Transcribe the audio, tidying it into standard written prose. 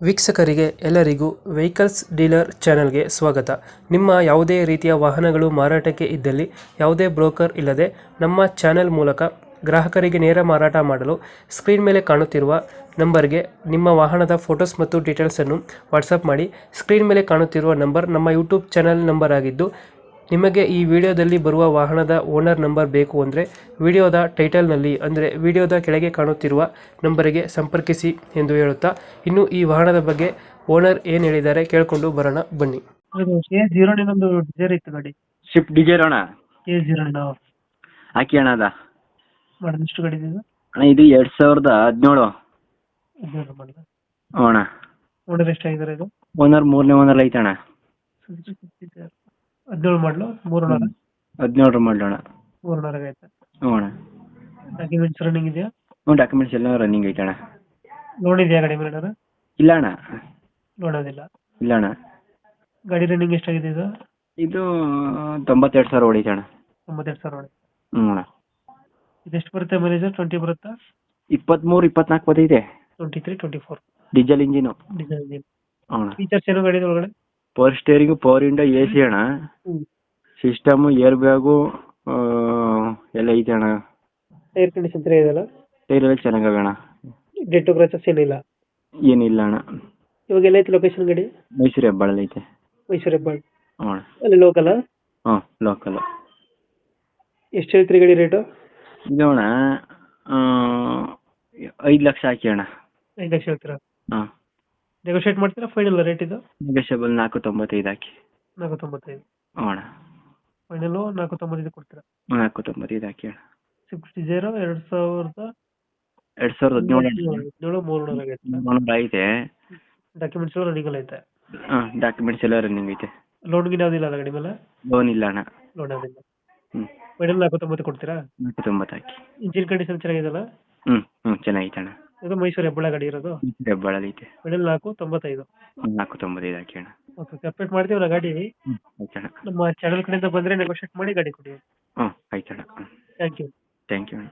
ವೀಕ್ಷಕರಿಗೆ ಎಲ್ಲರಿಗೂ vehicles dealer ಚಾನೆಲ್ಗೆ ಸ್ವಾಗತ. ನಿಮ್ಮ ಯಾವುದೇ ರೀತಿಯ ವಾಹನಗಳು ಮಾರಾಟಕ್ಕೆ ಇದ್ದಲ್ಲಿ ಯಾವುದೇ ಬ್ರೋಕರ್ ಇಲ್ಲದೆ ನಮ್ಮ ಚಾನೆಲ್ ಮೂಲಕ ಗ್ರಾಹಕರಿಗೆ ನೇರ ಮಾರಾಟ ಮಾಡಲು ಸ್ಕ್ರೀನ್ ಮೇಲೆ ಕಾಣುತ್ತಿರುವ ನಂಬರ್ಗೆ ನಿಮ್ಮ ವಾಹನದ ಫೋಟೋಸ್ ಮತ್ತು ಡೀಟೇಲ್ಸನ್ನು ವಾಟ್ಸಪ್ ಮಾಡಿ. ಸ್ಕ್ರೀನ್ ಮೇಲೆ ಕಾಣುತ್ತಿರುವ ನಂಬರ್ ನಮ್ಮ ಯೂಟ್ಯೂಬ್ ಚಾನೆಲ್ ನಂಬರ್ ಆಗಿದ್ದು, ನಿಮಗೆ ಈ ವಿಡಿಯೋದಲ್ಲಿ ಬರುವ ವಾಹನದ ಓನರ್ ನಂಬರ್ ಬೇಕು ಅಂದರೆ ವಿಡಿಯೋದ ಟೈಟಲ್ನಲ್ಲಿ ಅಂದರೆ ವಿಡಿಯೋದ ಕೆಳಗೆ ಕಾಣುತ್ತಿರುವ ನಂಬರಿಗೆ ಸಂಪರ್ಕಿಸಿ ಎಂದು ಹೇಳುತ್ತಾ, ಇನ್ನು ಈ ವಾಹನದ ಬಗ್ಗೆ ಓನರ್ ಏನು ಹೇಳಿದ್ದಾರೆ ಕೇಳಿಕೊಂಡು ಬರೋಣ ಬನ್ನಿ. ಒಂದು ಡಿಸೈರ್ ಇತ್ತು ಗಾಡಿ, ಸ್ವಿಫ್ಟ್ ಡಿಸೈರ್ ಅಣ್ಣ. A09 ಹಾಕಿ ಅಣ್ಣ ಅದ ಮಾಡಲ್ ಎಷ್ಟು ಗಾಡಿ ಇದೆ? ಅಣ್ಣ ಇದು 2017 ಮಾಡಲ ಅಣ್ಣ. ಓನರ್ ಎಷ್ಟಾಗಿದ್ದಾರೆ ಇದು? ಓನರ್ ಮೂರನೇ ಓನರ್ ಐತೆ ಅಣ್ಣ. 17 ಮಾಡಲು 3 ಓನರ್ 17 ಮಾಡಲು ಅಣ್ಣ. 3 ಓನರ್ ಆಗೈತೆ. ಹ್ಞೂ ಅಣ್ಣ. ಡಾಕ್ಯುಮೆಂಟ್ಸ್ ರನ್ನಿಂಗ್ ಇದೆಯಾ? ಹ್ಞೂ, ಡಾಕ್ಯುಮೆಂಟ್ಸ್ ಎಲ್ಲ ರನ್ನಿಂಗ್ ಐತೆ ಅಣ್ಣ. ಲೋನ್ ಇದೆಯಾ ಗಾಡಿ ಮೇಲೆ ಏನಾರ? ಇಲ್ಲ ಅಣ್ಣ, ಲೋನ್ ಅದಿಲ್ಲ. ಇಲ್ಲ ಅಣ್ಣ. ಗಾಡಿ ರನ್ನಿಂಗ್ ಎಷ್ಟಾಗಿದೆ ಇದು? ಇದು 92,000 ಹೊಡೈತೆ ಅಣ್ಣ. 92,000 ಹೊಡೆ. ಹ್ಞೂ ಅಣ್ಣ. ಇದೆಷ್ಟು ಬರುತ್ತೆ ಮೈಲೇಜ್? 20 ಬರುತ್ತಾ? 23-24 ಬರ್ತೈತೆ. 23-24 ಡೀಸೆಲ್ ಇಂಜಿನು. Diesel engine. ಅಣ್ಣ. ಫೀಚರ್ಸ್ ಏನು ಗಾಡಿ ಒಳಗಡೆ? Power steering, power window, AC ಅಣ್ಣ. ಸಿಸ್ಟಮು, ಏರ್ ಬ್ಯಾಗು ಎಲ್ಲ ಐತೆ ಅಣ್ಣ. Tyre condition ಚೆನ್ನಾಗಿದೆಯಲ್ಲ? ಟೈರ್ ಎಲ್ಲ ಚೆನ್ನಾಗವೆ ಅಣ್ಣ. ಡೆಂಟು ಕ್ರಾಚಸ್ ಏನಿಲ್ಲ? ಏನಿಲ್ಲ ಅಣ್ಣ. ಇವಾಗ ಎಲ್ಲೈತೆ ಲೊಕೇಶನ್ ಗಾಡಿ? ಮೈಸೂರು ಹೆಬ್ಬಾಳಲ್ಲಿ ಐತೆ. ಮೈಸೂರು ಹೆಬ್ಬಾಳ್. ಹ್ಞೂ ಅಣ್ಣ. ಅಲ್ಲಿ ಲೋಕಲ್? ಹಾಂ, ಲೋಕಲ್. ಎಷ್ಟು ಹೇಳ್ತೀರಿ ಗಾಡಿ ರೇಟು? ಇದು ಅಣ್ಣ 5 ಲಕ್ಷ ಹಾಕಿ ಅಣ್ಣ. 5 ಲಕ್ಷ ಹೇಳ್ತೀರಾ? ಹಾಂ. ನೆಗೋಷಿಯೇಟ್ ಮಾಡ್ತೀರಾ ಫೈನಲ್ ರೇಟ್ ಇದು? ನೆಗೋಷಿಯಬಲ್ 495 ಹಾಕಿ. 495. ಹ್ಞೂ ಅಣ್ಣ. ಫೈನಲ್ 495 ಕೊಡ್ತೀರಾ? 495 ಹಾಕಿ ಅಣ್ಣ. ಸ್ವಿಫ್ಟ್ ಡಿಸೈರ್ 2017 3 ಓನರ್ ಆಗೈತೆ. ಐತೆ. ಡಾಕ್ಯುಮೆಂಟ್ಸ್ ಎಲ್ಲ ರನ್ನಿಂಗ್ ಐತೆ? ಹಾಂ, ಡಾಕ್ಯುಮೆಂಟ್ಸ್ ಎಲ್ಲ ರನ್ನಿಂಗ್ ಐತೆ. ಲೋನ್ ಗಿನ್ ಯಾವುದಿಲ್ಲ ಅಲ್ಲ ಗಾಡಿ ಮೇಲೆ? ಲೋನ್ ಇಲ್ಲ ಅಣ್ಣ. ಲೋನ್ ಯಾವುದಿಲ್ಲ. ಹ್ಞೂ. ಫೈನಲ್ 490 ಕೊಡ್ತೀರಾ? 490 ಹಾಕಿ. Engine condition ಚೆನ್ನಾಗಿದೆಯಲ್ಲ? ಹ್ಞೂ ಚೆನ್ನಾಗೈತೆ ಅಣ್ಣ. ಇದು ಮೈಸೂರು ಹೆಬ್ಬಾಳ ಗಾಡಿ ಇರೋದು? ಹೆಬ್ಬಾಳಲ್ಲಿ ಐತೆ. ಫೈನಲ್ 495. 495 ಹಾಕಿ ಅಣ್ಣ. ಓಕೆ, ಅಪ್ಡೇಟ್ ಮಾಡ್ತೀವಿ ಗಾಡಿ. ಆಯ್ತು ಅಣ್ಣ. ನಮ್ಮ ಚಾನಲ್ ಕಡೆಯಿಂದ ಬಂದರೆ ನೆಗೋಷಿಯೇಟ್ ಮಾಡಿ ಗಾಡಿ ಕೊಡಿ. ಹ್ಞೂ ಆಯ್ತು ಅಣ್ಣ. Thank you. ಥ್ಯಾಂಕ್ ಯು ಅಣ್ಣ.